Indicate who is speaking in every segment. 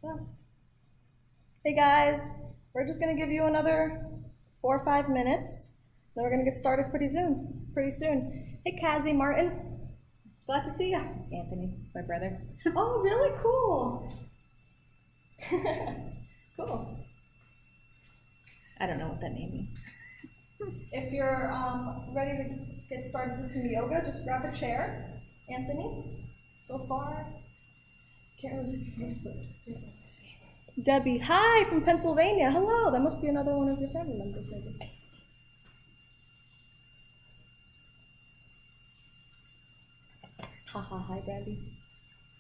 Speaker 1: It's us. Hey guys, we're just gonna give you another 4 or 5 minutes. Then we're gonna get started pretty soon. Hey Cassie Martin, glad to see you.
Speaker 2: It's Anthony. It's my brother.
Speaker 1: Oh, really cool. Cool.
Speaker 2: I don't know what that name means.
Speaker 1: If you're ready to get started with some yoga, just grab a chair. Anthony, so far, can't really see Facebook, just do it. Let me see. Debbie, hi from Pennsylvania. Hello, that must be another one of your family members, maybe. Haha, hi Brandy.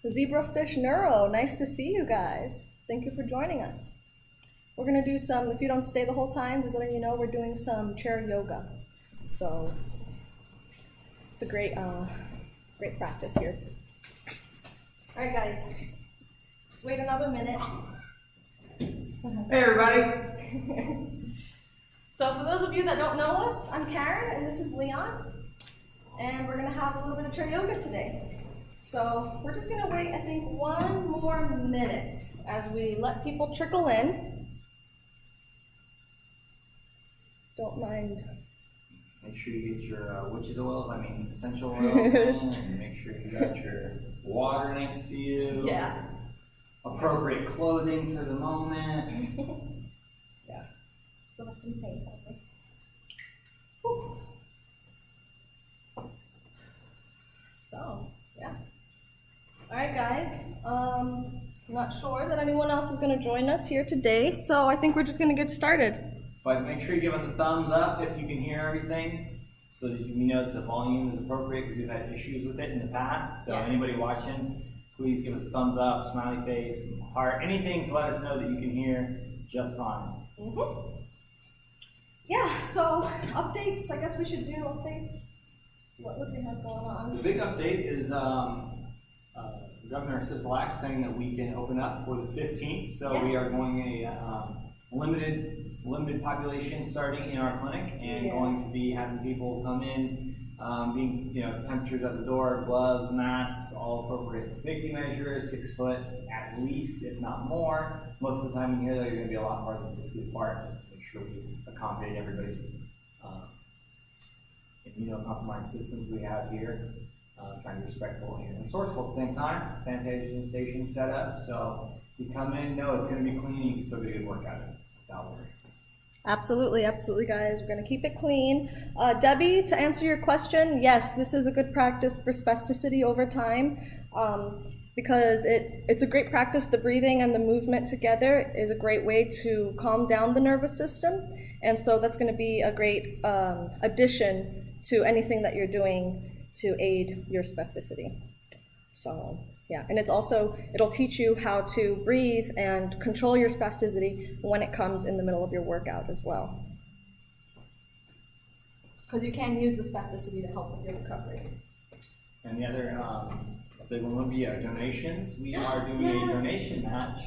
Speaker 1: Zebrafish Neuro, nice to see you guys. Thank you for joining us. We're gonna do some, if you don't stay the whole time, just letting you know we're doing some chair yoga. So it's a great practice here. All right, guys, wait another minute.
Speaker 3: Hey, everybody.
Speaker 1: So for those of you that don't know us, I'm Karen, and this is Leon, and we're gonna have a little bit of chair yoga today. So we're just gonna wait, I think, 1 more minute as we let people trickle in. Don't mind.
Speaker 3: Make sure you get your witch's oils, essential oils in, and make sure you got your water next to you.
Speaker 1: Yeah.
Speaker 3: Appropriate clothing for the moment.
Speaker 1: Yeah. Still have some paint on me. Whew. So, yeah. All right, guys. I'm not sure that anyone else is going to join us here today, so I think we're just going to get started.
Speaker 3: But make sure you give us a thumbs up if you can hear everything, so that we know that the volume is appropriate, because we've had issues with it in the past. So
Speaker 1: yes.
Speaker 3: Anybody watching, please give us a thumbs up, smiley face, heart, anything to let us know that you can hear just fine.
Speaker 1: Mm-hmm. Yeah, so updates, I guess we should do updates. What would we have going on?
Speaker 3: The big update is Governor Sisolak saying that we can open up for the 15th. So
Speaker 1: yes.
Speaker 3: We are going a limited population starting in our clinic, and going to be having people come in, being temperatures at the door, gloves, masks, all appropriate safety measures, 6 foot at least, if not more. Most of the time in here, they're going to be a lot farther than 6 feet apart, just to make sure we accommodate everybody's immunocompromised systems we have here. Trying to be respectful and resourceful at the same time. Sanitation station set up, so you come in, know it's going to be clean, you can still get a good workout in without worry.
Speaker 1: Absolutely, guys. We're going to keep it clean. Debbie, to answer your question, yes, this is a good practice for spasticity over time, because it's a great practice. The breathing and the movement together is a great way to calm down the nervous system, and so that's going to be a great addition to anything that you're doing to aid your spasticity. So yeah, and it'll teach you how to breathe and control your spasticity when it comes in the middle of your workout as well. Because you can use the spasticity to help with your recovery.
Speaker 3: And the other big one would be our donations. We are doing a donation match.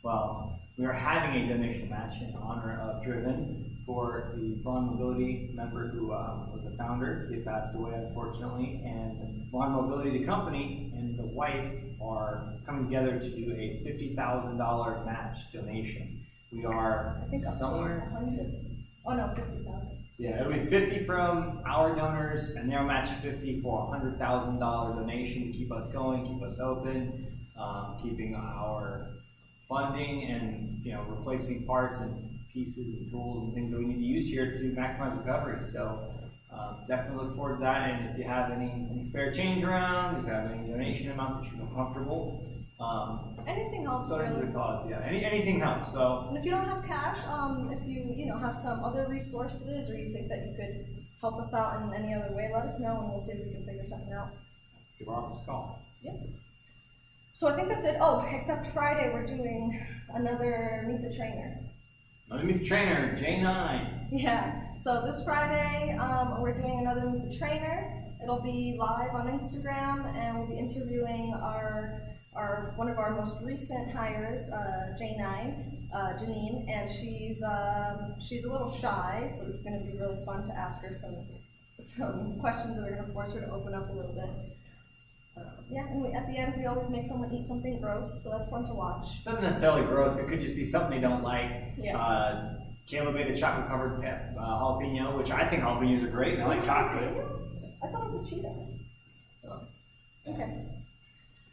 Speaker 3: Well, we are having a donation match in honor of Driven for the Braun Mobility member who was the founder. He passed away, unfortunately, and Braun Mobility, the company, and the wife are coming together to do a $50,000 match donation. We are somewhere.
Speaker 1: 100. Oh no, 50,000.
Speaker 3: Yeah, it'll be 50 from our donors, and they'll match 50 for a $100,000 donation to keep us going, keep us open, keeping our funding and replacing parts and pieces and tools and things that we need to use here to maximize recovery. So definitely look forward to that. And if you have any spare change around, if you have any donation amount that you feel comfortable,
Speaker 1: anything helps.
Speaker 3: Donate to the cause. Yeah, anything helps. So.
Speaker 1: And if you don't have cash, if you have some other resources, or you think that you could help us out in any other way, let us know, and we'll see if we can figure something out.
Speaker 3: Give our office a call.
Speaker 1: Yep. So I think that's it. Oh, except Friday we're doing another Meet the Trainer.
Speaker 3: Meet the Trainer, J9.
Speaker 1: Yeah. So this Friday we're doing another Meet the Trainer. It'll be live on Instagram, and we'll be interviewing one of our most recent hires, J9, Janine, and she's a little shy, so this is going to be really fun to ask her some questions that are going to force her to open up a little bit. Yeah, and at the end we always make someone eat something gross, so that's fun to watch.
Speaker 3: It doesn't necessarily gross. It could just be something they don't like.
Speaker 1: Yeah.
Speaker 3: Caleb made a chocolate covered jalapeno, which I think jalapenos are great, and I like chocolate.
Speaker 1: I thought it was a Cheeto.
Speaker 3: Oh.
Speaker 1: Okay.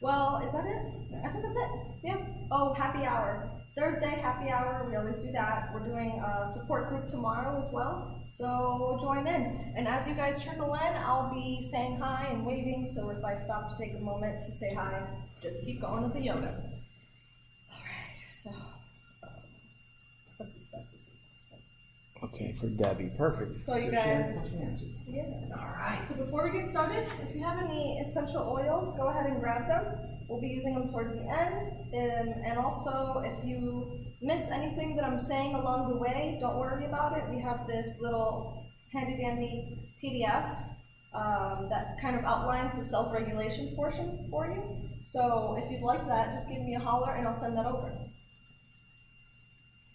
Speaker 1: Well, is that it? I think that's it. Yeah. Oh, happy hour. Thursday, happy hour. We always do that. We're doing a support group tomorrow as well. So join in. And as you guys trickle in, I'll be saying hi and waving. So if I stop to take a moment to say hi, just keep going with the yoga. All right. So what's this best to see?
Speaker 3: Okay, for Debbie. Perfect.
Speaker 1: So you guys. Yeah.
Speaker 3: All right.
Speaker 1: So before we get started, if you have any essential oils, go ahead and grab them. We'll be using them toward the end. And also, if you miss anything that I'm saying along the way, don't worry about it. We have this little handy-dandy PDF that kind of outlines the self-regulation portion for you. So if you'd like that, just give me a holler and I'll send that over.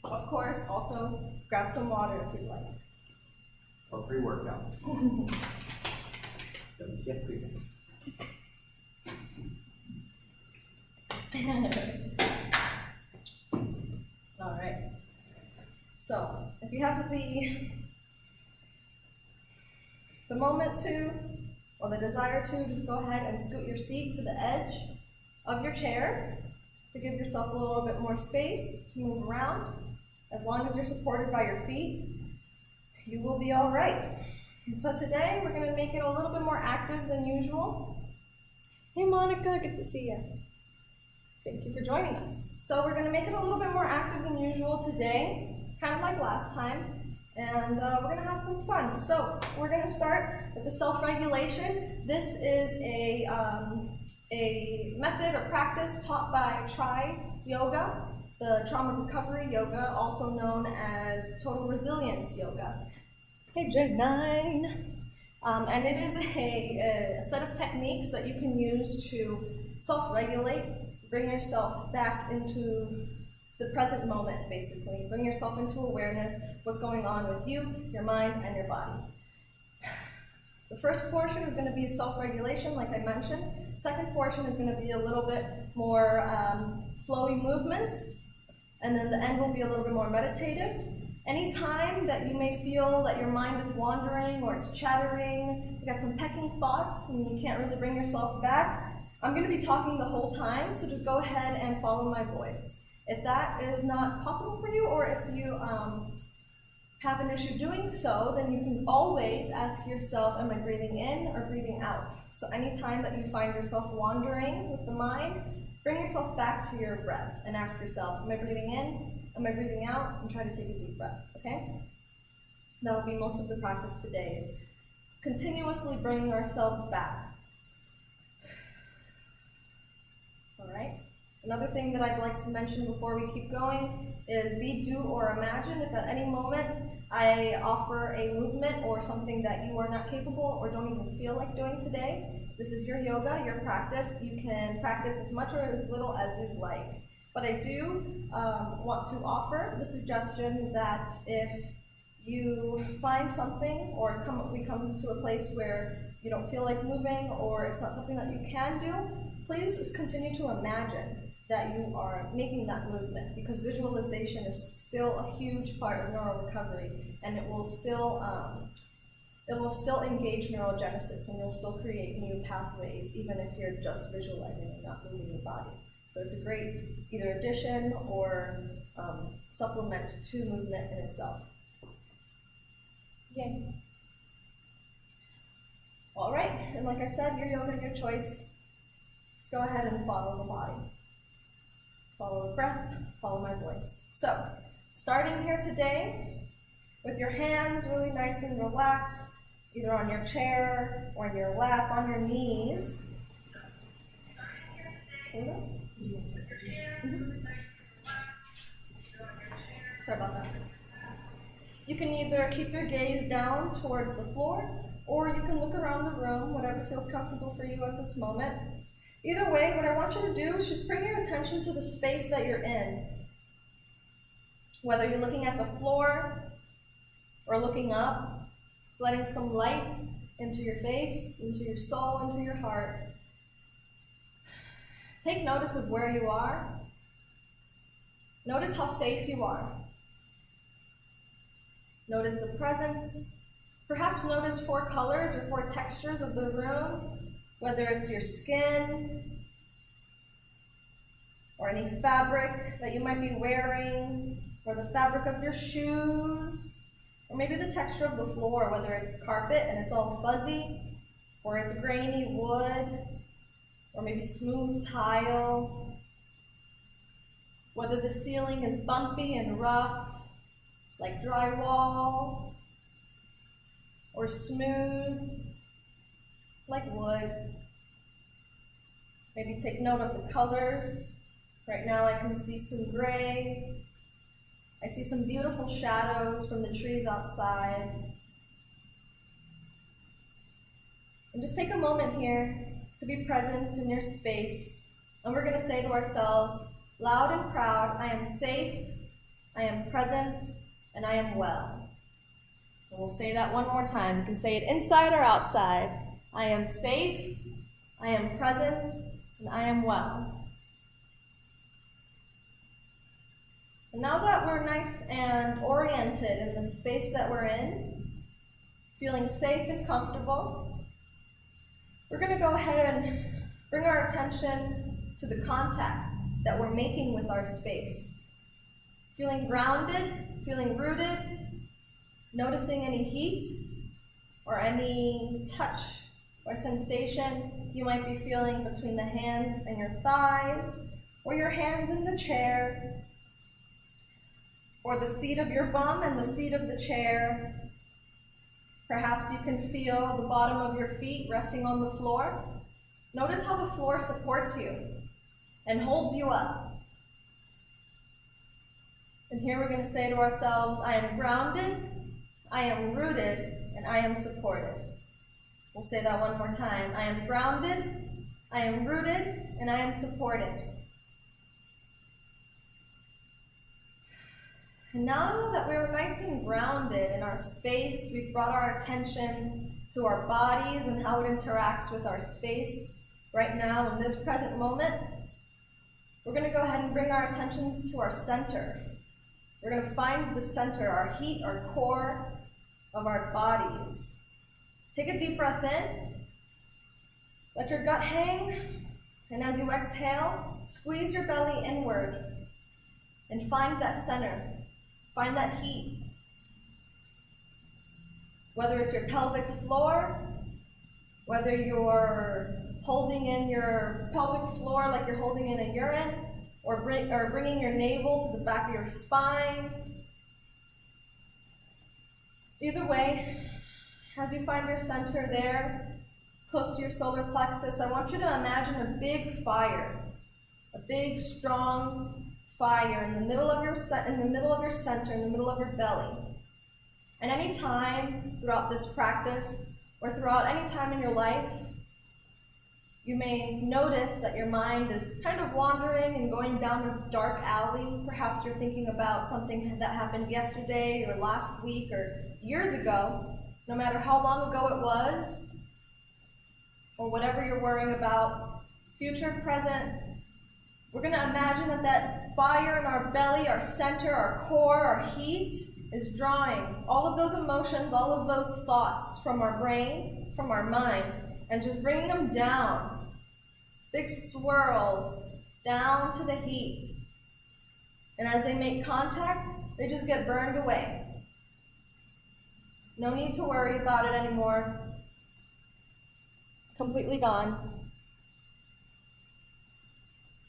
Speaker 1: Of course, also grab some water if you'd like.
Speaker 3: Or pre-workout. WTF pre-mix.
Speaker 1: All right. So, if you have the moment to, or the desire to, just go ahead and scoot your seat to the edge of your chair to give yourself a little bit more space to move around. As long as you're supported by your feet, you will be all right. And so today, we're going to make it a little bit more active than usual. Hey, Monica, good to see you. Thank you for joining us. So we're going to make it a little bit more active than usual today, kind of like last time, and we're going to have some fun. So we're going to start with the self-regulation. This is a method or practice taught by Yoga, the trauma recovery yoga, also known as total resilience yoga. Hey, J9. And it is a set of techniques that you can use to self-regulate, bring yourself back into the present moment, basically. Bring yourself into awareness, what's going on with you, your mind, and your body. The first portion is going to be self-regulation, like I mentioned. Second portion is going to be a little bit more flowy movements. And then the end will be a little bit more meditative. Anytime that you may feel that your mind is wandering or it's chattering, you got some pecking thoughts and you can't really bring yourself back, I'm going to be talking the whole time, so just go ahead and follow my voice. If that is not possible for you, or if you have an issue doing so, then you can always ask yourself, am I breathing in or breathing out? So anytime that you find yourself wandering with the mind, bring yourself back to your breath and ask yourself, am I breathing in? Am I breathing out? And try to take a deep breath, okay? That will be most of the practice today. It's continuously bringing ourselves back. All right. Another thing that I'd like to mention before we keep going is be, do, or imagine. If at any moment I offer a movement or something that you are not capable or don't even feel like doing today, this is your yoga, your practice. You can practice as much or as little as you'd like. But I do want to offer the suggestion that if you find something or we come to a place where you don't feel like moving or it's not something that you can do, please just continue to imagine that you are making that movement, because visualization is still a huge part of NeuroRecovery, and it will still engage neurogenesis, and you'll still create new pathways even if you're just visualizing and not moving your body. So it's a great either addition or supplement to movement in itself. Yay. All right, and like I said, your yoga, your choice. Just go ahead and follow the body. Follow the breath, follow my voice. So, starting here today, with your hands really nice and relaxed, either on your chair or in your lap, on your knees. Starting here today, with your hands really nice and relaxed, either on your chair. Sorry about that. You can either keep your gaze down towards the floor, or you can look around the room, whatever feels comfortable for you at this moment. Either way, what I want you to do is just bring your attention to the space that you're in. Whether you're looking at the floor or looking up, letting some light into your face, into your soul, into your heart. Take notice of where you are. Notice how safe you are. Notice the presence. Perhaps notice 4 colors or 4 textures of the room, whether it's your skin or any fabric that you might be wearing, or the fabric of your shoes, or maybe the texture of the floor, whether it's carpet and it's all fuzzy, or it's grainy wood, or maybe smooth tile, whether the ceiling is bumpy and rough, like drywall, or smooth, like wood. Maybe take note of the colors. Right now I can see some gray. I see some beautiful shadows from the trees outside. And just take a moment here to be present in your space. And we're going to say to ourselves, loud and proud, I am safe, I am present, and I am well. And we'll say that one more time. You can say it inside or outside. I am safe, I am present, and I am well. And now that we're nice and oriented in the space that we're in, feeling safe and comfortable, we're going to go ahead and bring our attention to the contact that we're making with our space. Feeling grounded, feeling rooted, noticing any heat or any touch or sensation you might be feeling between the hands and your thighs, or your hands in the chair, or the seat of your bum and the seat of the chair. Perhaps you can feel the bottom of your feet resting on the floor. Notice how the floor supports you and holds you up. And here we're going to say to ourselves, I am grounded, I am rooted, and I am supported. We'll say that one more time. I am grounded, I am rooted, and I am supported. And now that we're nice and grounded in our space, we've brought our attention to our bodies and how it interacts with our space right now in this present moment. We're going to go ahead and bring our attentions to our center. We're going to find the center, our heat, our core of our bodies. Take a deep breath in. Let your gut hang. And as you exhale, squeeze your belly inward and find that center. Find that heat. Whether it's your pelvic floor, whether you're holding in your pelvic floor like you're holding in a urine, or bringing your navel to the back of your spine. Either way, as you find your center there, close to your solar plexus, I want you to imagine a big fire, a big, strong fire in the middle of your center, in the middle of your belly. And any time throughout this practice, or throughout any time in your life, you may notice that your mind is kind of wandering and going down a dark alley. Perhaps you're thinking about something that happened yesterday or last week or years ago. No matter how long ago it was, or whatever you're worrying about, future, present, we're going to imagine that fire in our belly, our center, our core, our heat is drawing all of those emotions, all of those thoughts from our brain, from our mind, and just bringing them down. Big swirls down to the heat. And as they make contact, they just get burned away. No need to worry about it anymore. Completely gone.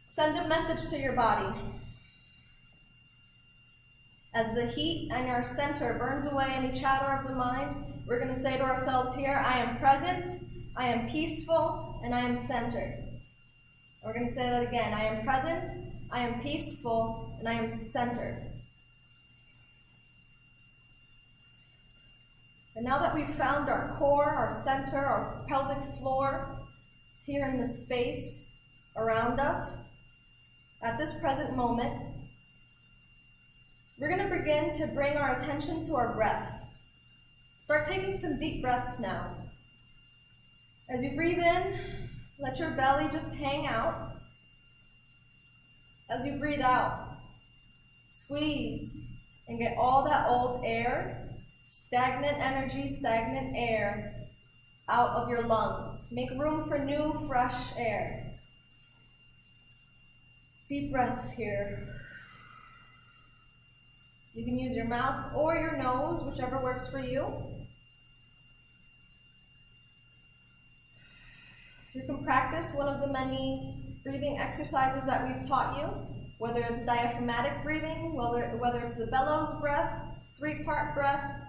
Speaker 1: Send a message to your body. As the heat and our center burns away any chatter of the mind, we're going to say to ourselves here, I am present, I am peaceful, and I am centered. We're going to say that again. I am present, I am peaceful, and I am centered. And now that we've found our core, our center, our pelvic floor here in the space around us, at this present moment, we're going to begin to bring our attention to our breath. Start taking some deep breaths now. As you breathe in, let your belly just hang out. As you breathe out, squeeze and get all that old air, stagnant energy, stagnant air out of your lungs. Make room for new, fresh air. Deep breaths here. You can use your mouth or your nose, whichever works for you. You can practice one of the many breathing exercises that we've taught you, whether it's diaphragmatic breathing, whether it's the bellows breath, 3-part breath.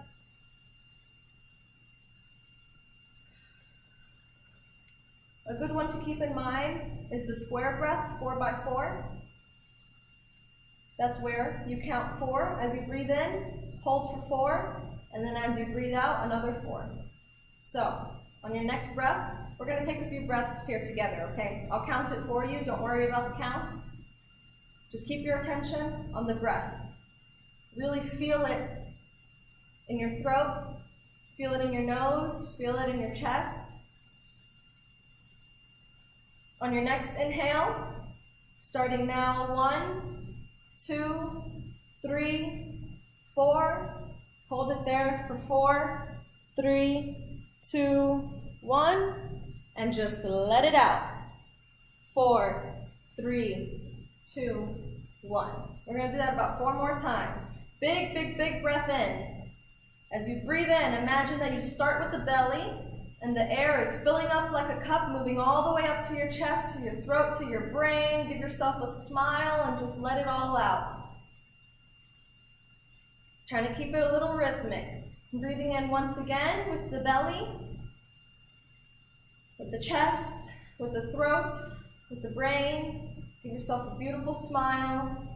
Speaker 1: A good one to keep in mind is the square breath, 4x4. That's where you count 4. As you breathe in, hold for 4, and then as you breathe out, another 4. So, on your next breath, we're going to take a few breaths here together, okay? I'll count it for you. Don't worry about the counts. Just keep your attention on the breath. Really feel it in your throat. Feel it in your nose. Feel it in your chest. On your next inhale, starting now, 1, 2, 3, 4. Hold it there for 4, 3, 2, 1. And just let it out. 4, 3, 2, 1. We're going to do that about 4 more times. Big, big, big breath in. As you breathe in, imagine that you start with the belly and the air is filling up like a cup, moving all the way up to your chest, to your throat, to your brain. Give yourself a smile and just let it all out. Trying to keep it a little rhythmic. Breathing in once again with the belly, with the chest, with the throat, with the brain. Give yourself a beautiful smile,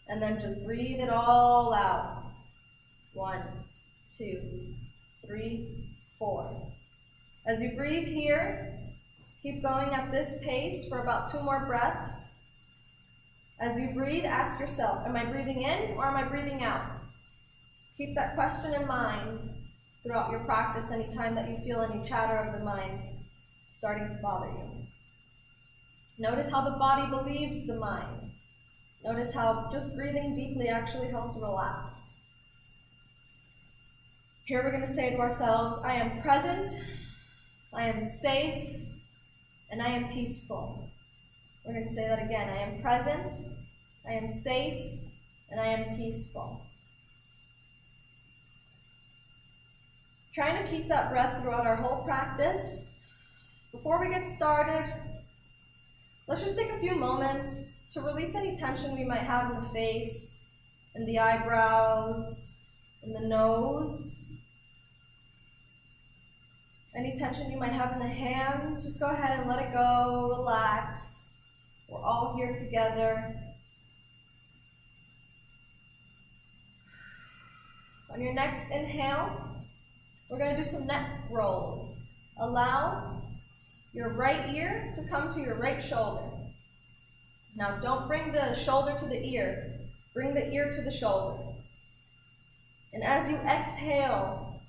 Speaker 1: and then just breathe it all out. 1, 2, 3, 4. As you breathe here, keep going at this pace for about 2 more breaths. As you breathe, ask yourself, am I breathing in or am I breathing out? Keep that question in mind throughout your practice anytime that you feel any chatter of the mind starting to bother you. Notice how the body believes the mind. Notice how just breathing deeply actually helps relax. Here we're going to say to ourselves, I am present, I am safe, and I am peaceful. We're going to say that again. I am present, I am safe, and I am peaceful. Trying to keep that breath throughout our whole practice. Before we get started, let's just take a few moments to release any tension we might have in the face, in the eyebrows, in the nose. Any tension you might have in the hands, just go ahead and let it go, relax. We're all here together. On your next inhale, we're going to do some neck rolls. Allow your right ear to come to your right shoulder. Now don't bring the shoulder to the ear, bring the ear to the shoulder. And as you exhale,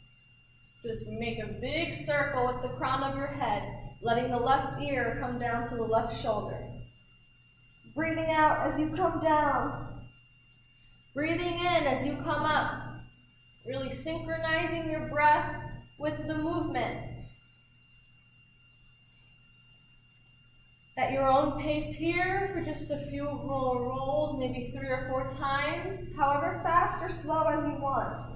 Speaker 1: just make a big circle with the crown of your head, letting the left ear come down to the left shoulder. Breathing out as you come down. Breathing in as you come up. Really synchronizing your breath with the movement. At your own pace here for just a few more rolls, maybe 3 or 4 times, however fast or slow as you want.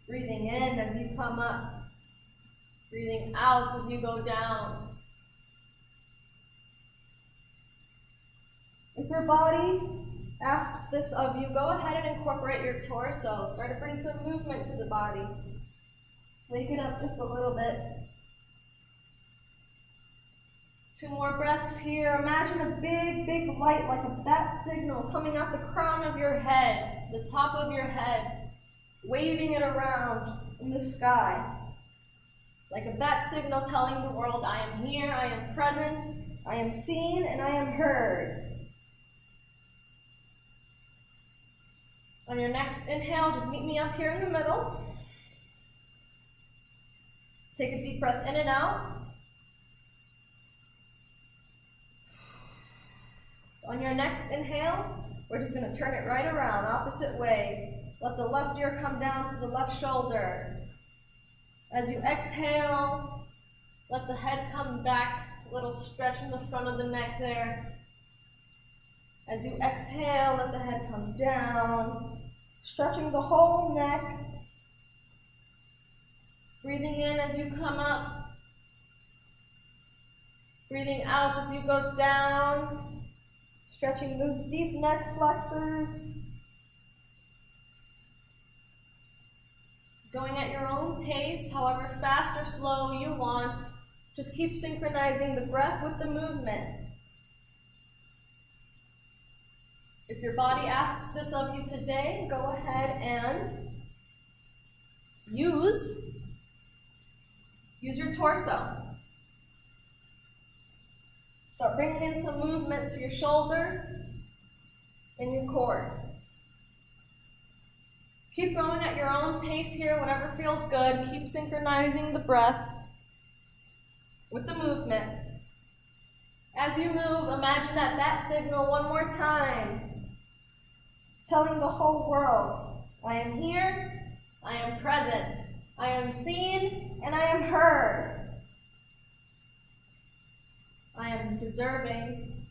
Speaker 1: Breathing in as you come up. Breathing out as you go down. If your body asks this of you, go ahead and incorporate your torso. Start to bring some movement to the body. Wake it up just a little bit. 2 more breaths here. Imagine a big, big light like a bat signal coming out the crown of your head, the top of your head, waving it around in the sky. Like a bat signal telling the world, I am here, I am present, I am seen, and I am heard. On your next inhale, just meet me up here in the middle. Take a deep breath in and out. On your next inhale, we're just going to turn it right around, opposite way. Let the left ear come down to the left shoulder. As you exhale, let the head come back, a little stretch in the front of the neck there. As you exhale, let the head come down, stretching the whole neck. Breathing in as you come up. Breathing out as you go down, stretching those deep neck flexors. Going at your own pace, however fast or slow you want. Just keep synchronizing the breath with the movement. If your body asks this of you today, go ahead and use your torso. Start bringing in some movement to your shoulders and your core. Keep going at your own pace here, whatever feels good. Keep synchronizing the breath with the movement. As you move, imagine that bat signal one more time, telling the whole world, I am here, I am present, I am seen, and I am heard. I am deserving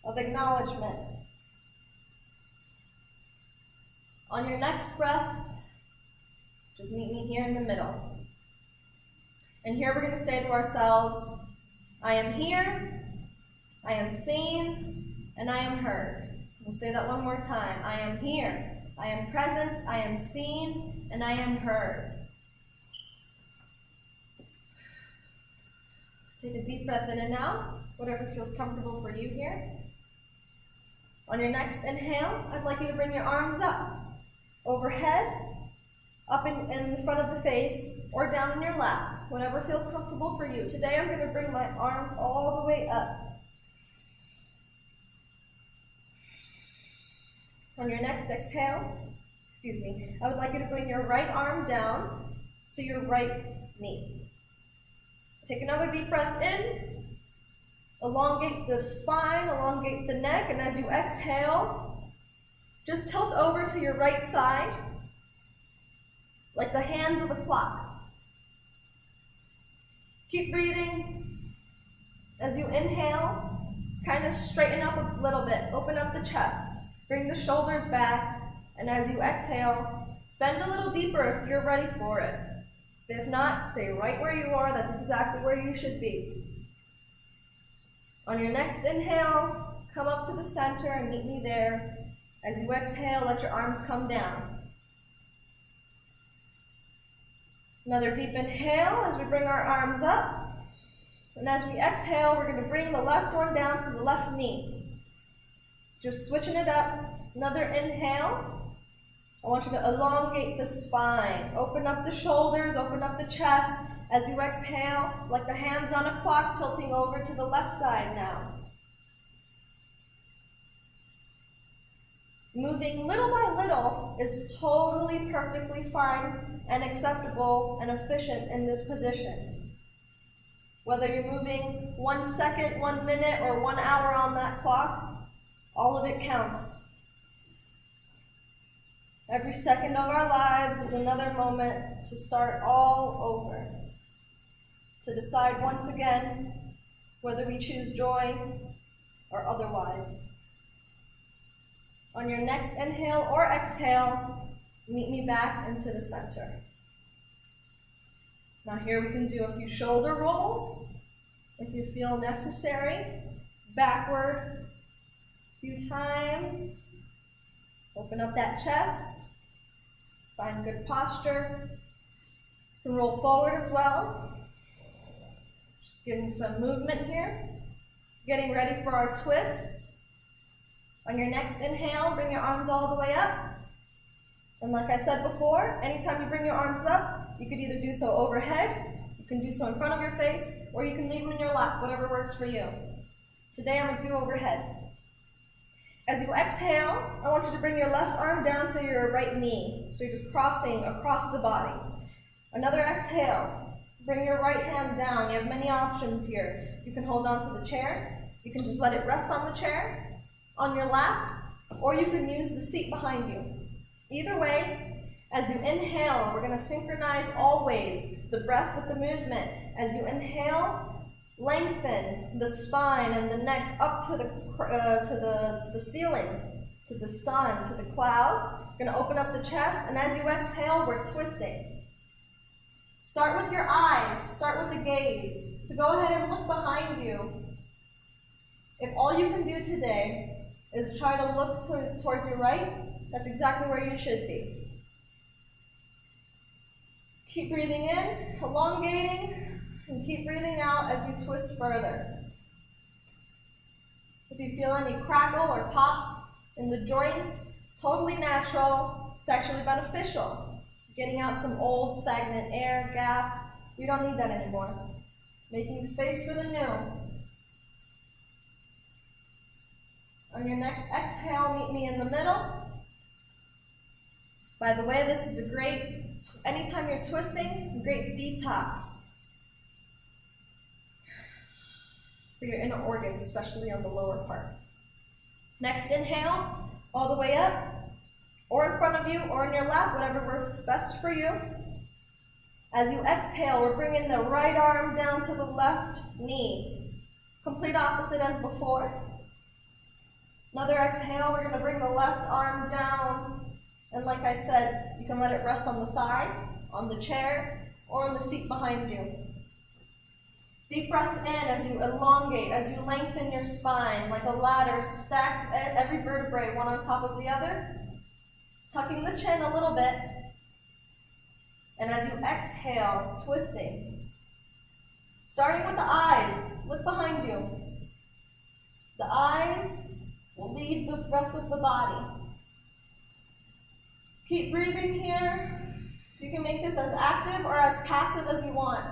Speaker 1: of acknowledgement. On your next breath, just meet me here in the middle. And here we're going to say to ourselves, I am here, I am seen, and I am heard. We'll say that one more time. I am here, I am present, I am seen, and I am heard. Take a deep breath in and out, whatever feels comfortable for you here. On your next inhale, I'd like you to bring your arms up, overhead, up in the front of the face, or down in your lap, whatever feels comfortable for you. Today I'm going to bring my arms all the way up. On your next exhale, I would like you to bring your right arm down to your right knee. Take another deep breath in, elongate the spine, elongate the neck, and as you exhale, just tilt over to your right side, like the hands of a clock. Keep breathing. As you inhale, kind of straighten up a little bit, open up the chest, bring the shoulders back, and as you exhale, bend a little deeper if you're ready for it. If not, stay right where you are. That's exactly where you should be. On your next inhale, come up to the center and meet me there. As you exhale, let your arms come down. Another deep inhale as we bring our arms up. And as we exhale, we're going to bring the left one down to the left knee. Just switching it up. Another inhale. I want you to elongate the spine. Open up the shoulders, open up the chest. As you exhale, like the hands on a clock, tilting over to the left side now. Moving little by little is totally perfectly fine and acceptable and efficient in this position. Whether you're moving 1 second, 1 minute, or 1 hour on that clock, all of it counts. Every second of our lives is another moment to start all over. To decide once again whether we choose joy or otherwise. On your next inhale or exhale, meet me back into the center. Now here we can do a few shoulder rolls if you feel necessary. Backward a few times. Open up that chest. Find good posture. You can roll forward as well. Just getting some movement here. Getting ready for our twists. On your next inhale, bring your arms all the way up. And like I said before, anytime you bring your arms up, you could either do so overhead, you can do so in front of your face, or you can leave them in your lap, whatever works for you. Today I'm going to do overhead. As you exhale, I want you to bring your left arm down to your right knee. So you're just crossing across the body. Another exhale. Bring your right hand down. You have many options here. You can hold on to the chair. You can just let it rest on the chair, on your lap, or you can use the seat behind you. Either way, as you inhale, we're going to synchronize always the breath with the movement. As you inhale, lengthen the spine and the neck up to the ceiling, to the sun, to the clouds. You're going to open up the chest, and as you exhale, we're twisting. Start with your eyes, start with the gaze. So go ahead and look behind you. If all you can do today is try to look towards your right, that's exactly where you should be. Keep breathing in, elongating, and keep breathing out as you twist further. If you feel any crackle or pops in the joints, totally natural. It's actually beneficial. Getting out some old stagnant air, gas. We don't need that anymore. Making space for the new. On your next exhale, meet me in the middle. By the way, this is a great, anytime you're twisting, great detox for your inner organs, especially on the lower part. Next inhale, all the way up, or in front of you, or in your lap, whatever works best for you. As you exhale, we're bringing the right arm down to the left knee. Complete opposite as before. Another exhale, we're going to bring the left arm down. And like I said, you can let it rest on the thigh, on the chair, or on the seat behind you. Deep breath in as you elongate, as you lengthen your spine like a ladder stacked every vertebrae one on top of the other. Tucking the chin a little bit. And as you exhale, twisting. Starting with the eyes, look behind you. The eyes will lead the rest of the body. Keep breathing here. You can make this as active or as passive as you want.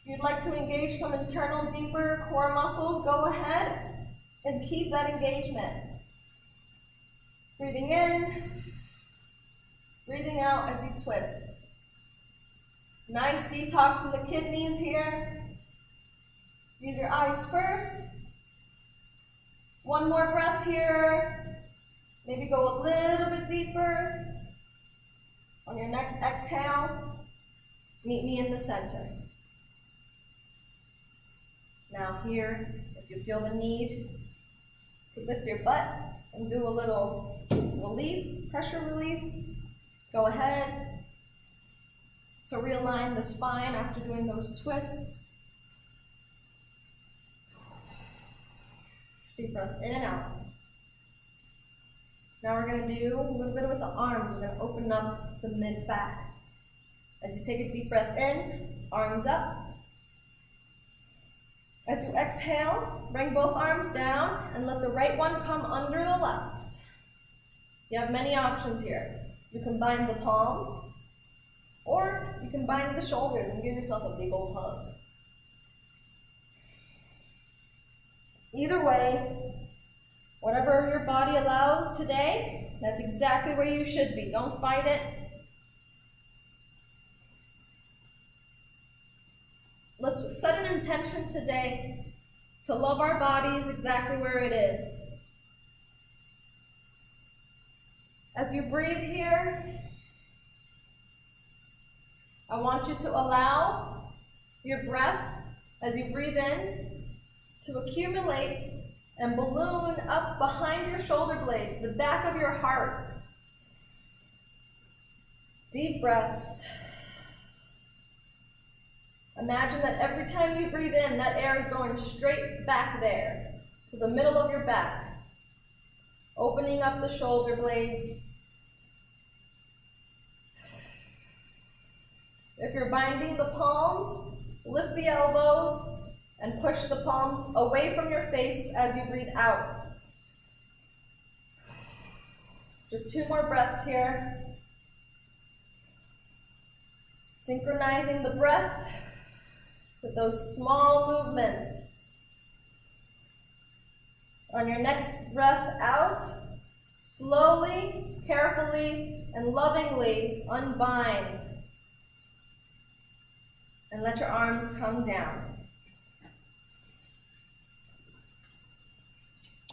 Speaker 1: If you'd like to engage some internal, deeper core muscles, go ahead and keep that engagement. Breathing in, breathing out as you twist. Nice detox in the kidneys here. Use your eyes first. One more breath here. Maybe go a little bit deeper. On your next exhale, meet me in the center. Now here, if you feel the need to lift your butt and do a little relief, pressure relief, go ahead. To realign the spine after doing those twists. Deep breath in and out. Now we're going to do a little bit with the arms. We're going to open up the mid-back. As you take a deep breath in, arms up. As you exhale, bring both arms down and let the right one come under the left. You have many options here. You can bind the palms, or you can bind the shoulders and give yourself a big old hug. Either way, whatever your body allows today, that's exactly where you should be. Don't fight it. Let's set an intention today to love our bodies exactly where it is. As you breathe here, I want you to allow your breath, as you breathe in, to accumulate and balloon up behind your shoulder blades, the back of your heart. Deep breaths. Imagine that every time you breathe in, that air is going straight back there, to the middle of your back, opening up the shoulder blades. If you're binding the palms, lift the elbows and push the palms away from your face as you breathe out. Just 2 more breaths here. Synchronizing the breath with those small movements. On your next breath out, slowly, carefully, and lovingly unbind. And let your arms come down.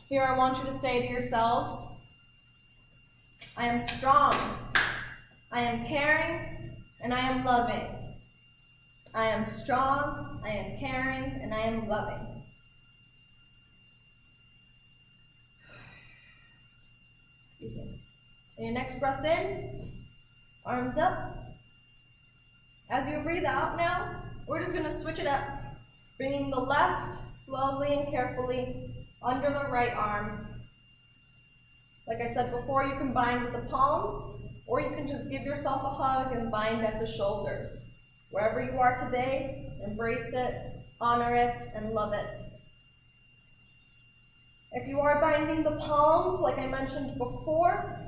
Speaker 1: Here I want you to say to yourselves, I am strong, I am caring, and I am loving. I am strong, I am caring, and I am loving. Excuse me. And your next breath in, arms up. As you breathe out now, we're just going to switch it up, bringing the left slowly and carefully under the right arm. Like I said before, you can bind with the palms, or you can just give yourself a hug and bind at the shoulders. Wherever you are today, embrace it, honor it, and love it. If you are binding the palms, like I mentioned before,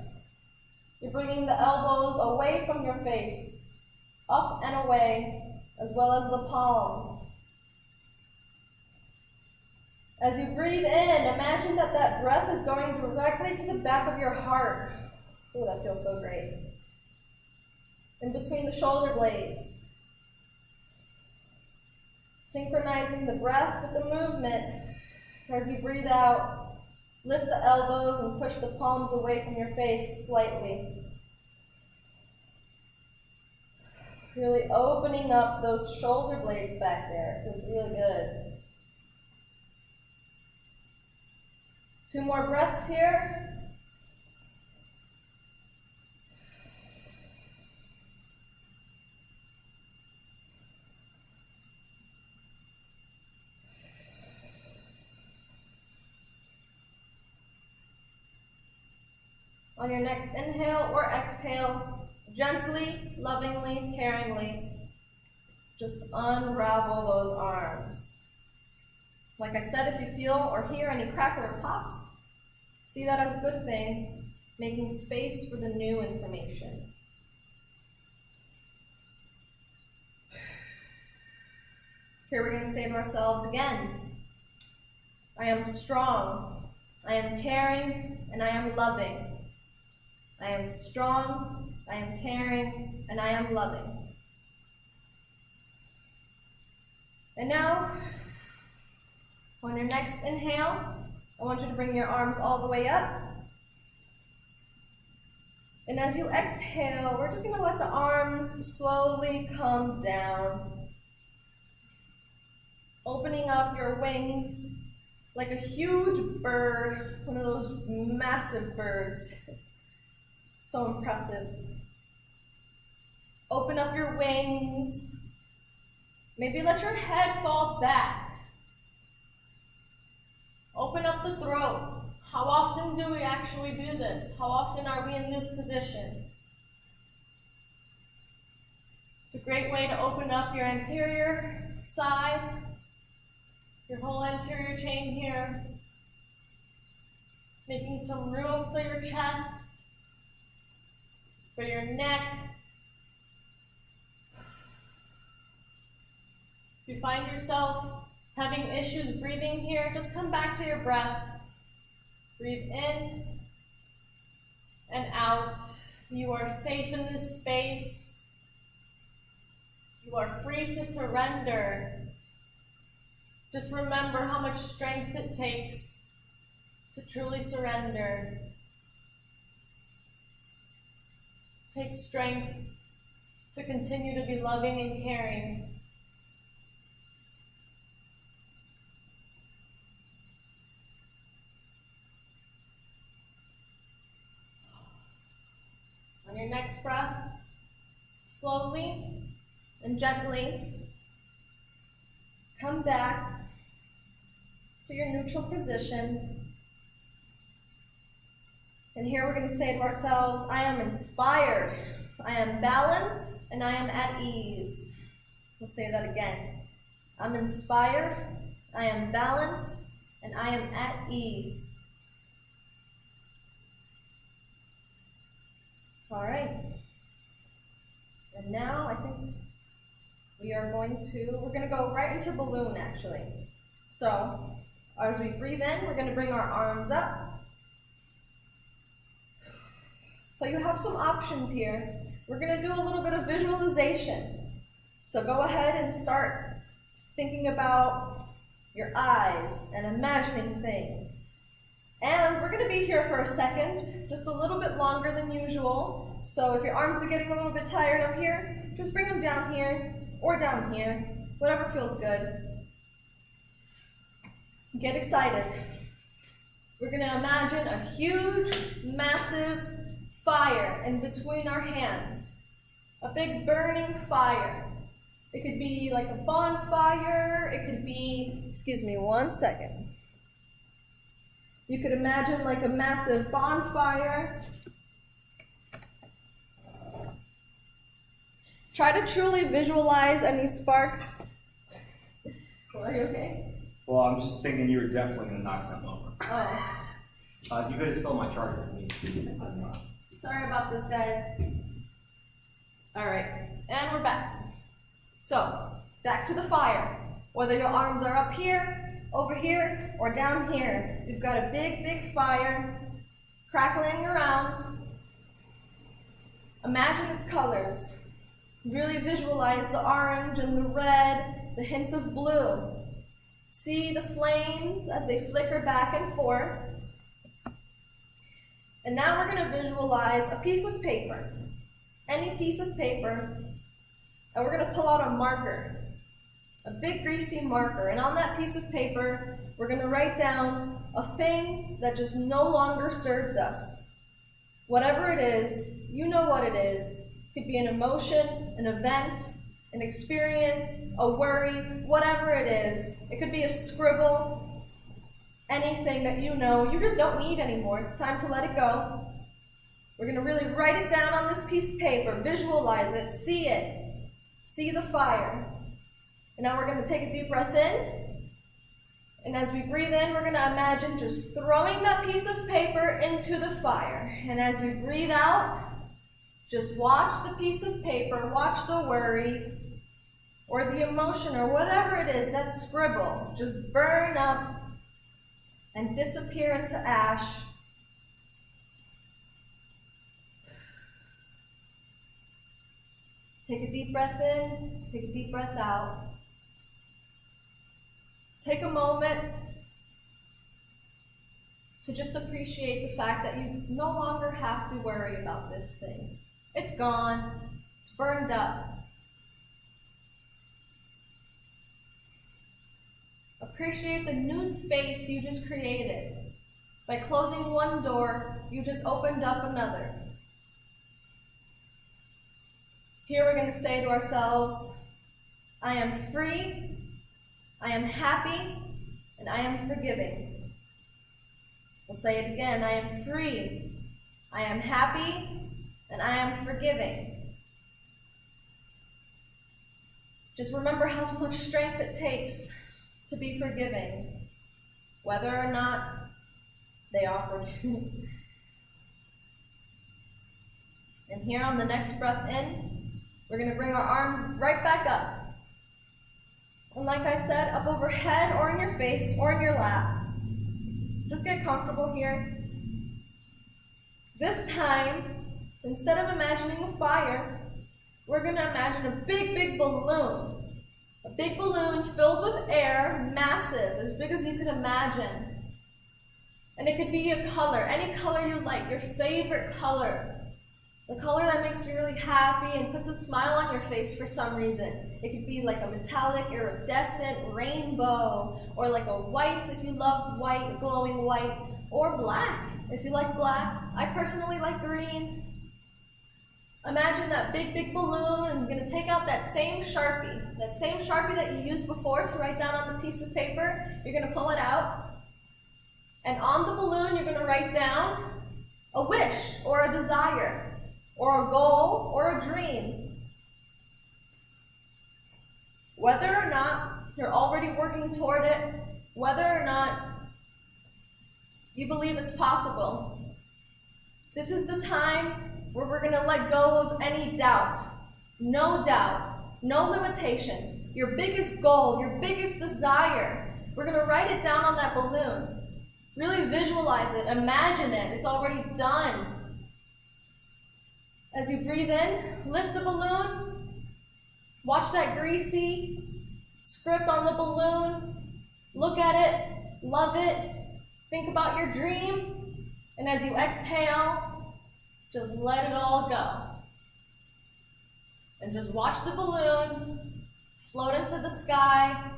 Speaker 1: you're bringing the elbows away from your face, up and away, as well as the palms. As you breathe in, imagine that that breath is going directly to the back of your heart. Oh, that feels so great. In between the shoulder blades. Synchronizing the breath with the movement. As you breathe out, lift the elbows and push the palms away from your face slightly. Really opening up those shoulder blades back there. It feels really good. 2 more breaths here. On your next inhale or exhale, gently, lovingly, caringly, just unravel those arms. Like I said, if you feel or hear any crackle or pops, see that as a good thing, making space for the new information. Here we're going to say to ourselves again, I am strong, I am caring, and I am loving. I am strong, I am caring, and I am loving. And now, on your next inhale, I want you to bring your arms all the way up. And as you exhale, we're just going to let the arms slowly come down. Opening up your wings like a huge bird, one of those massive birds. So impressive. Open up your wings. Maybe let your head fall back. Open up the throat. How often do we actually do this? How often are we in this position? It's a great way to open up your anterior side, your whole anterior chain here, making some room for your chest, for your neck. If you find yourself having issues breathing here, just come back to your breath. Breathe in and out. You are safe in this space. You are free to surrender. Just remember how much strength it takes to truly surrender. It takes strength to continue to be loving and caring. On your next breath, slowly and gently come back to your neutral position. And here we're going to say to ourselves, I am inspired, I am balanced, and I am at ease. We'll say that again. I'm inspired, I am balanced, and I am at ease. All right. And now I think we're going to go right into balloon actually. So as we breathe in, we're going to bring our arms up. So you have some options here. We're going to do a little bit of visualization. So go ahead and start thinking about your eyes and imagining things. And we're going to be here for a second, just a little bit longer than usual. So if your arms are getting a little bit tired up here, just bring them down here or down here, whatever feels good. Get excited. We're going to imagine a huge, massive fire in between our hands. A big burning fire. It could be like a bonfire. It could be, excuse me one second. You could imagine like a massive bonfire. Try to truly visualize any sparks. Are you okay?
Speaker 3: Well, I'm just thinking you were definitely going to knock something over.
Speaker 1: Oh.
Speaker 3: You could have stolen my charger from me.
Speaker 1: Sorry about this, guys. All right, and we're back. So, back to the fire. Whether your arms are up here, over here, or down here, you've got a big, big fire crackling around. Imagine its colors. Really visualize the orange and the red, the hints of blue. See the flames as they flicker back and forth. And now we're going to visualize a piece of paper, any piece of paper, and we're going to pull out a marker, a big greasy marker. And on that piece of paper, we're going to write down a thing that just no longer serves us. Whatever it is, you know what it is. It could be an emotion, an event, an experience, a worry, whatever it is. It could be a scribble, anything that you know you just don't need anymore. It's time to let it go. We're going to really write it down on this piece of paper, visualize it, see the fire. And now we're going to take a deep breath in. And as we breathe in, we're going to imagine just throwing that piece of paper into the fire. And as you breathe out, just watch the piece of paper, watch the worry, or the emotion, or whatever it is, that scribble, just burn up and disappear into ash. Take a deep breath in, take a deep breath out. Take a moment to just appreciate the fact that you no longer have to worry about this thing. It's gone, it's burned up. Appreciate the new space you just created. By closing one door, you just opened up another. Here we're going to say to ourselves, I am free, I am happy, and I am forgiving. We'll say it again, I am free, I am happy, and I am forgiving. Just remember how much strength it takes to be forgiving, whether or not they offered you. And here on the next breath in, we're going to bring our arms right back up. And like I said, up overhead or in your face or in your lap. Just get comfortable here. This time, instead of imagining a fire, we're going to imagine a big, big balloon. A big balloon filled with air, massive, as big as you could imagine. And it could be a color, any color you like, your favorite color. The color that makes you really happy and puts a smile on your face for some reason. It could be like a metallic, iridescent rainbow, or like a white if you love white, a glowing white, or black if you like black. I personally like green. Imagine that big, big balloon, and you're going to take out that same Sharpie that you used before to write down on the piece of paper. You're going to pull it out, and on the balloon you're going to write down a wish or a desire, or a goal, or a dream. Whether or not you're already working toward it, whether or not you believe it's possible, this is the time where we're going to let go of any doubt. No doubt, no limitations. Your biggest goal, your biggest desire, we're going to write it down on that balloon. Really visualize it, imagine it, it's already done. As you breathe in, lift the balloon, watch that greasy script on the balloon, look at it, love it, Think about your dream, and as you exhale, just let it all go. And just watch the balloon float into the sky,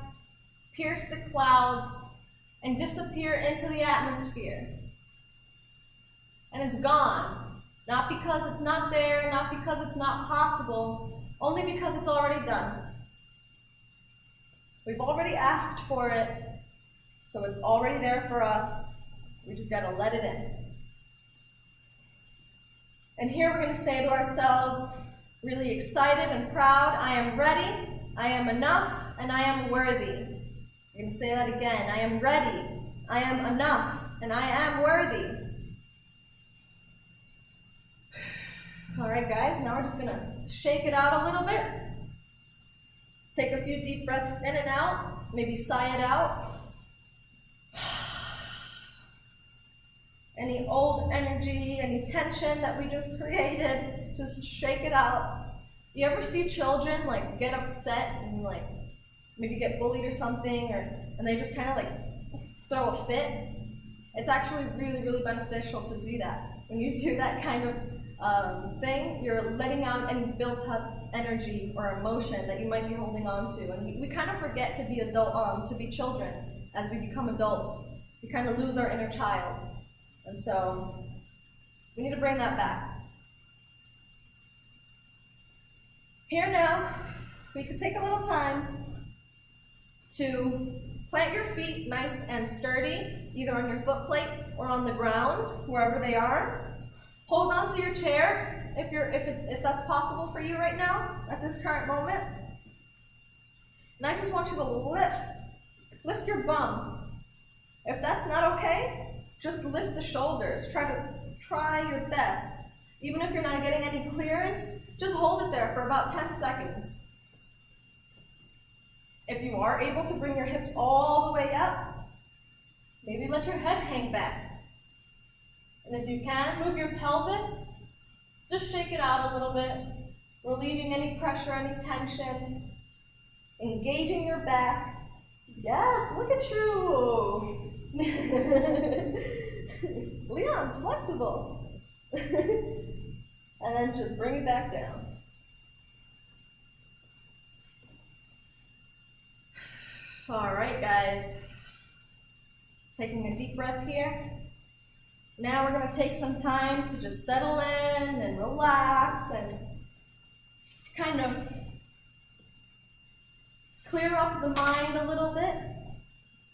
Speaker 1: pierce the clouds, and disappear into the atmosphere. And it's gone. Not because it's not there, not because it's not possible, only because it's already done. We've already asked for it, so it's already there for us. We just gotta let it in. And here we're gonna say to ourselves, really excited and proud, I am ready, I am enough, and I am worthy. We're gonna say that again. I am ready, I am enough, and I am worthy. All right, guys, now we're just gonna shake it out a little bit. Take a few deep breaths in and out, maybe sigh it out. Any old energy, any tension that we just created, just shake it out. You ever see children like get upset and like maybe get bullied or something, and they just kind of like throw a fit? It's actually really, really beneficial to do that. When you do that kind of thing, you're letting out any built up energy or emotion that you might be holding on to. And we kind of forget to be children as we become adults. We kind of lose our inner child. And so we need to bring that back. Here now, we could take a little time to plant your feet nice and sturdy, either on your foot plate or on the ground, wherever they are. Hold on to your chair if that's possible for you right now, at this current moment. And I just want you to lift your bum. If that's not okay, just lift the shoulders. Try your best. Even if you're not getting any clearance, just hold it there for about 10 seconds. If you are able to bring your hips all the way up, maybe let your head hang back. And if you can, move your pelvis. Just shake it out a little bit, relieving any pressure, any tension. Engaging your back. Yes, look at you. Leon's flexible. And then just bring it back down. All right, guys. Taking a deep breath here. Now we're going to take some time to just settle in and relax and kind of clear up the mind a little bit.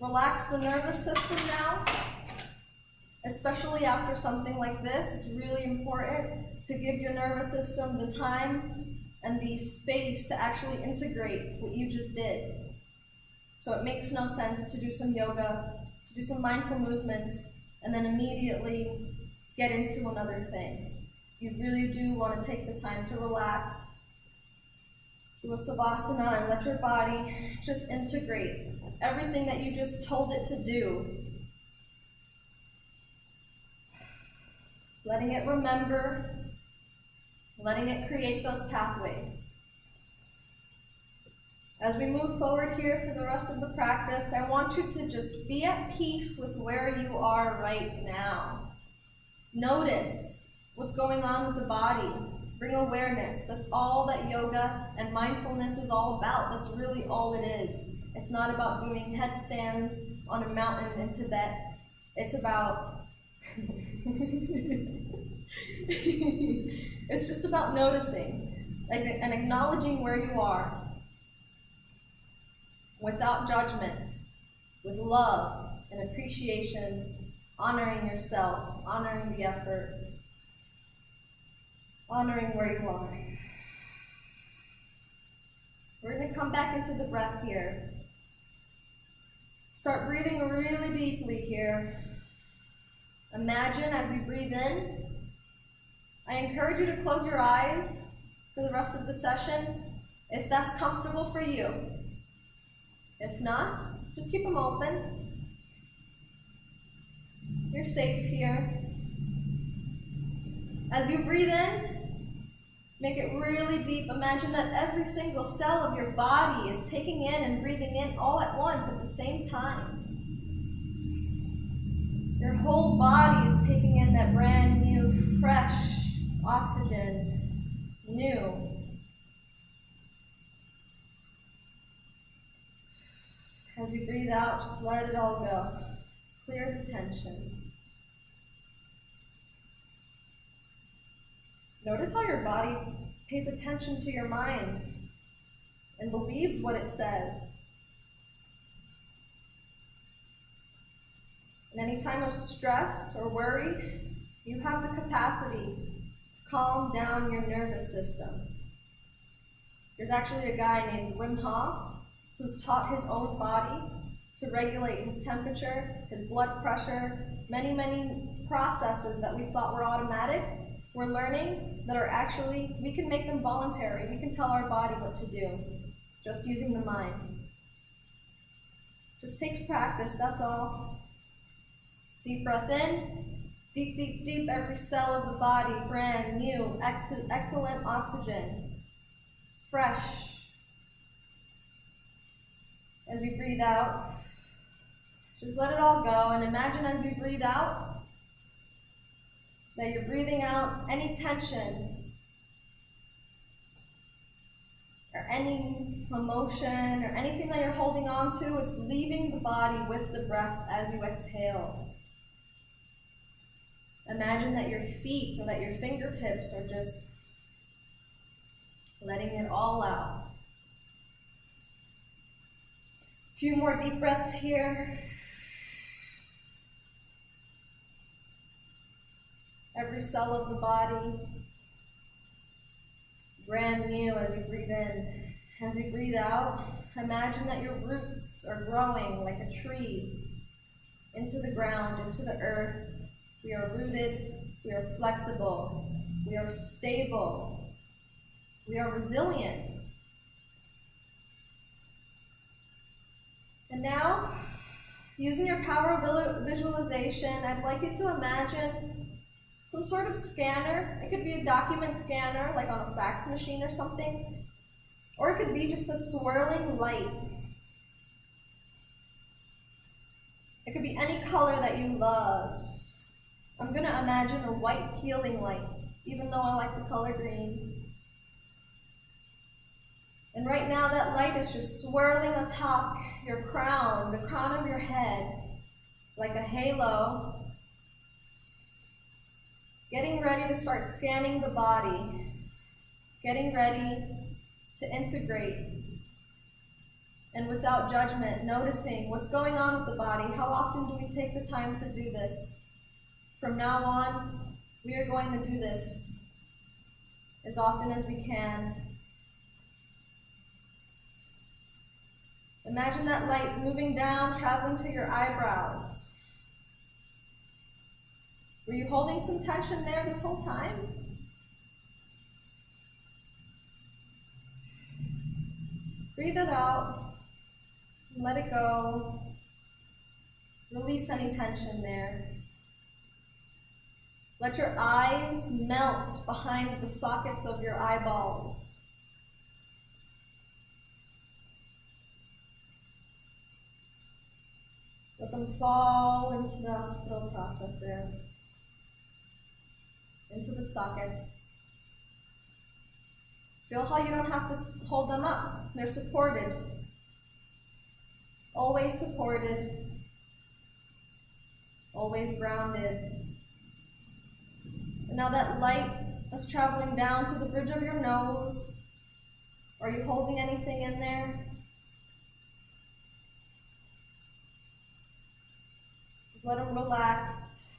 Speaker 1: Relax the nervous system now. Especially after something like this, it's really important to give your nervous system the time and the space to actually integrate what you just did. So it makes no sense to do some yoga, to do some mindful movements, and then immediately get into another thing. You really do want to take the time to relax, do a savasana, and let your body just integrate everything that you just told it to do. Letting it remember, letting it create those pathways. As we move forward here for the rest of the practice, I want you to just be at peace with where you are right now. Notice what's going on with the body. Bring awareness. That's all that yoga and mindfulness is all about. That's really all it is. It's not about doing headstands on a mountain in Tibet. It's about it's just about noticing and acknowledging where you are. Without judgment, with love and appreciation, honoring yourself, honoring the effort, honoring where you are. We're going to come back into the breath here. Start breathing really deeply here. Imagine as you breathe in, I encourage you to close your eyes for the rest of the session, if that's comfortable for you. If not, just keep them open. You're safe here. As you breathe in, make it really deep. Imagine that every single cell of your body is taking in and breathing in all at once at the same time. whole body is taking in that brand new, fresh oxygen, new. As you breathe out, just let it all go. Clear the tension. Notice how your body pays attention to your mind and believes what it says. In any time of stress or worry, you have the capacity to calm down your nervous system. There's actually a guy named Wim Hof who's taught his own body to regulate his temperature, his blood pressure, many processes that we thought were automatic. We're learning that are actually, we can make them voluntary. We can tell our body what to do, just using the mind. Just takes practice, that's all. Deep breath in, deep, deep, deep, every cell of the body, brand new, excellent oxygen, fresh. As you breathe out, just let it all go, and imagine as you breathe out, that you're breathing out any tension, or any emotion, or anything that you're holding on to, it's leaving the body with the breath as you exhale. Imagine that your feet or that your fingertips are just letting it all out. A few more deep breaths here. Every cell of the body, brand new as you breathe in. As you breathe out, imagine that your roots are growing like a tree into the ground, into the earth. We are rooted, we are flexible, we are stable, we are resilient. And now, using your power of visualization, I'd like you to imagine some sort of scanner. It could be a document scanner, like on a fax machine or something, or it could be just a swirling light. It could be any color that you love. I'm going to imagine a white healing light, even though I like the color green. And right now that light is just swirling atop your crown, the crown of your head, like a halo, getting ready to start scanning the body, getting ready to integrate, and without judgment, noticing what's going on with the body. How often do we take the time to do this? From now on, we are going to do this as often as we can. Imagine that light moving down, traveling to your eyebrows. Were you holding some tension there this whole time? Breathe it out, let it go. Release any tension there. Let your eyes melt behind the sockets of your eyeballs. Let them fall into the hospital process there, into the sockets. Feel how you don't have to hold them up. They're supported. Always supported. Always grounded. And now that light is traveling down to the bridge of your nose. Are you holding anything in there? Just let them relax.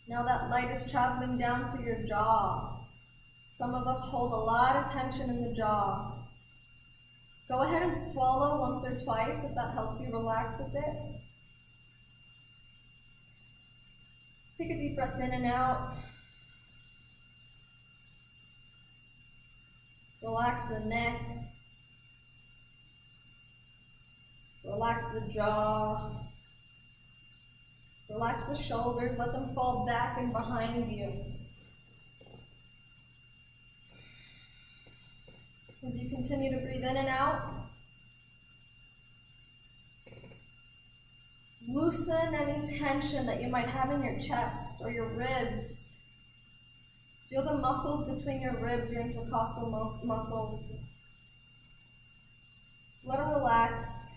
Speaker 1: Now that light is traveling down to your jaw. Some of us hold a lot of tension in the jaw. Go ahead and swallow once or twice if that helps you relax a bit. Take a deep breath in and out. Relax the neck. Relax the jaw. Relax the shoulders. Let them fall back and behind you. As you continue to breathe in and out, Loosen any tension that you might have in your chest or your ribs. Feel the muscles between your ribs, your intercostal muscles. Just let them relax.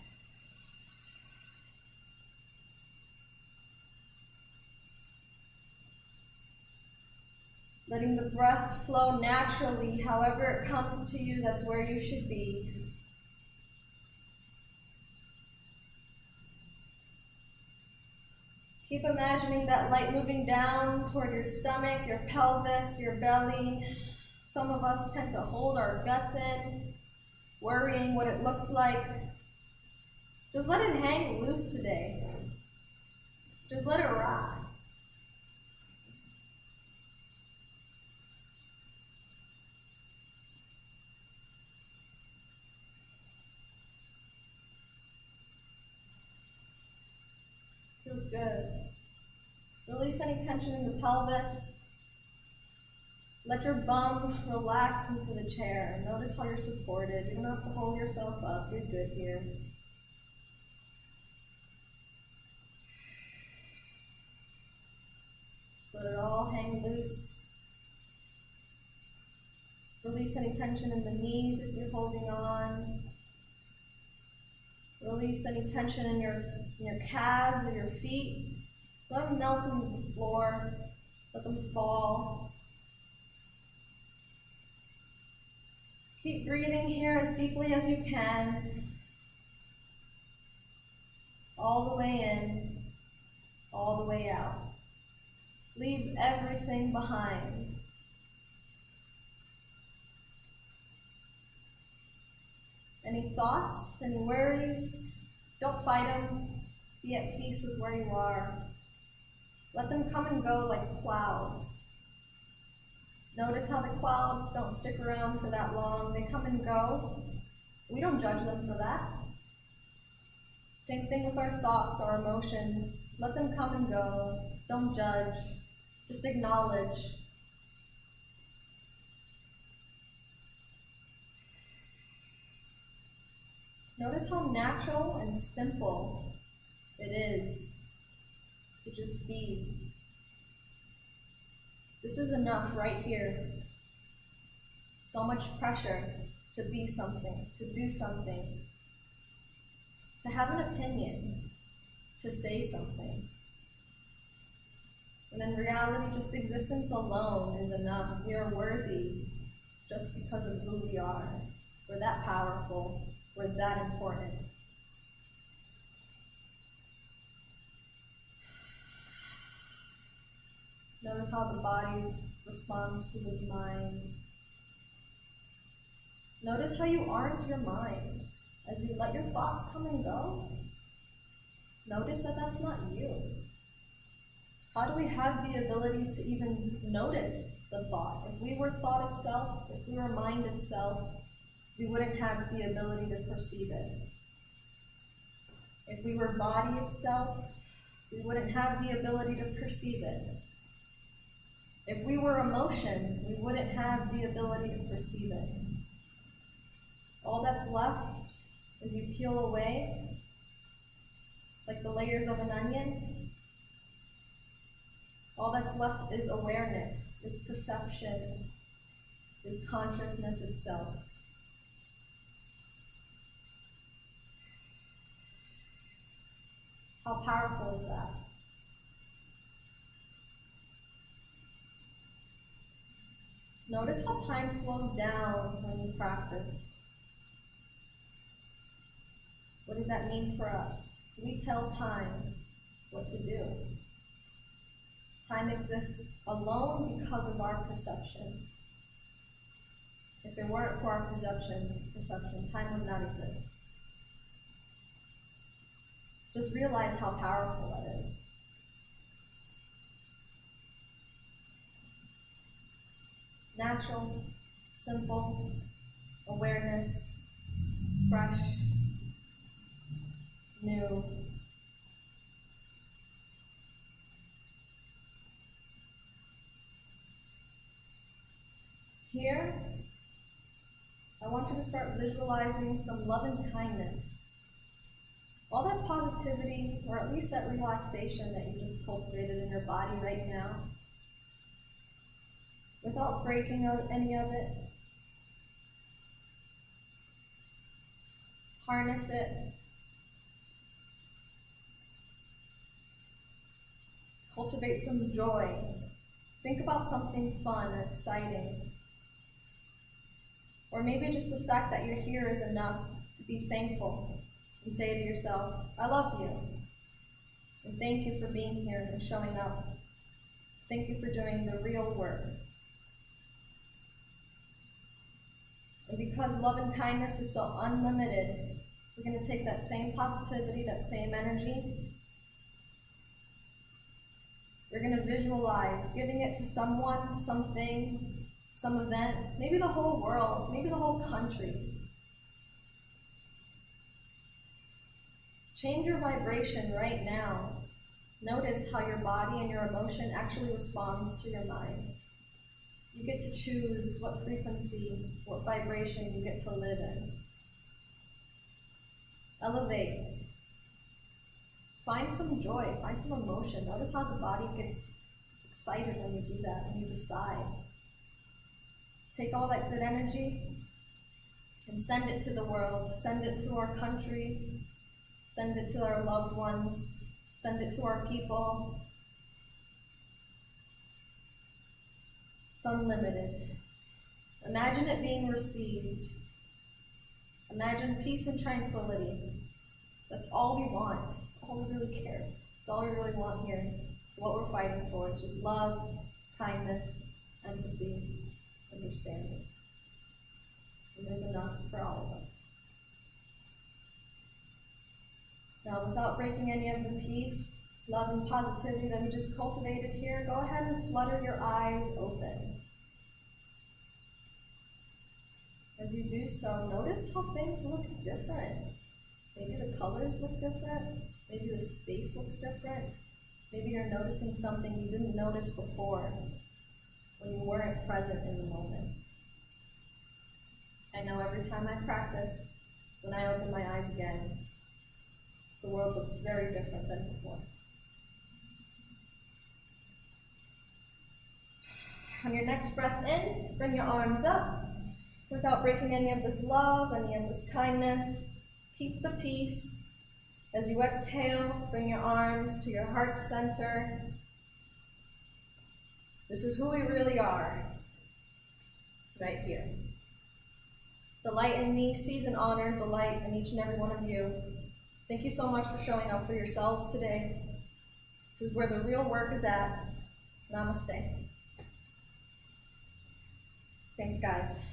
Speaker 1: Letting the breath flow naturally, however it comes to you, that's where you should be. Keep imagining that light moving down toward your stomach, your pelvis, your belly. Some of us tend to hold our guts in, worrying what it looks like. Just let it hang loose today. Just let it rock. Feels good. Release any tension in the pelvis. Let your bum relax into the chair. Notice how you're supported. You don't have to hold yourself up. You're good here. Just let it all hang loose. Release any tension in the knees if you're holding on. Release any tension in your calves or your feet. Let them melt into the floor. Let them fall. Keep breathing here as deeply as you can. All the way in, all the way out. Leave everything behind. Any thoughts, any worries, don't fight them. Be at peace with where you are. Let them come and go like clouds. Notice how the clouds don't stick around for that long. They come and go. We don't judge them for that. Same thing with our thoughts, our emotions. Let them come and go. Don't judge. Just acknowledge. Notice how natural and simple it is to just be. This is enough right here. So much pressure to be something, to do something, to have an opinion, to say something. And in reality, just existence alone is enough. We are worthy just because of who we are. We're that powerful. We're that important. Notice how the body responds to the mind. Notice how you aren't your mind. As you let your thoughts come and go, notice that that's not you. How do we have the ability to even notice the thought? If we were thought itself, if we were mind itself, we wouldn't have the ability to perceive it. If we were body itself, we wouldn't have the ability to perceive it. If we were emotion, we wouldn't have the ability to perceive it. All that's left is you peel away, like the layers of an onion. All that's left is awareness, is perception, is consciousness itself. How powerful is that? Notice how time slows down when you practice. What does that mean for us? We tell time what to do. Time exists alone because of our perception. If it weren't for our perception, time would not exist. Just realize how powerful that is. Natural, simple, awareness, fresh, new. Here, I want you to start visualizing some love and kindness all that positivity, or at least that relaxation that you just cultivated in your body right now, without breaking any of it. Harness it. Cultivate some joy. Think about something fun or exciting. Or maybe just the fact that you're here is enough to be thankful and say to yourself, I love you. And thank you for being here and showing up. Thank you for doing the real work. And because love and kindness is so unlimited, we're going to take that same positivity, that same energy. We're going to visualize giving it to someone, something, some event, maybe the whole world, maybe the whole country. Change your vibration right now. Notice how your body and your emotion actually responds to your mind. You get to choose what frequency, what vibration you get to live in. Elevate. Find some joy, find some emotion. Notice how the body gets excited when you do that, when you decide. Take all that good energy and send it to the world. Send it to our country. Send it to our loved ones. Send it to our people. It's unlimited. Imagine it being received. Imagine peace and tranquility. That's all we want. That's all we really care. That's all we really want here. It's what we're fighting for. It's just love, kindness, empathy, understanding. And there's enough for all of us. Now, without breaking any of the peace, love, and positivity that we just cultivated here, go ahead and flutter your eyes open. As you do so, notice how things look different. Maybe the colors look different. Maybe the space looks different. Maybe you're noticing something you didn't notice before when you weren't present in the moment. I know every time I practice, when I open my eyes again, the world looks very different than before. On your next breath in, bring your arms up without breaking any of this love, any of this kindness. Keep the peace. As you exhale, bring your arms to your heart center. This is who we really are, right here. The light in me sees and honors the light in each and every one of you. Thank you so much for showing up for yourselves today. This is where the real work is at. Namaste. Thanks, guys.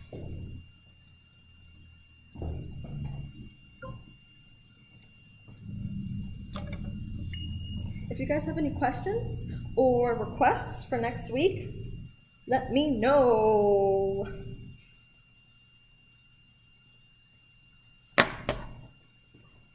Speaker 1: If you guys have any questions or requests for next week, let me know.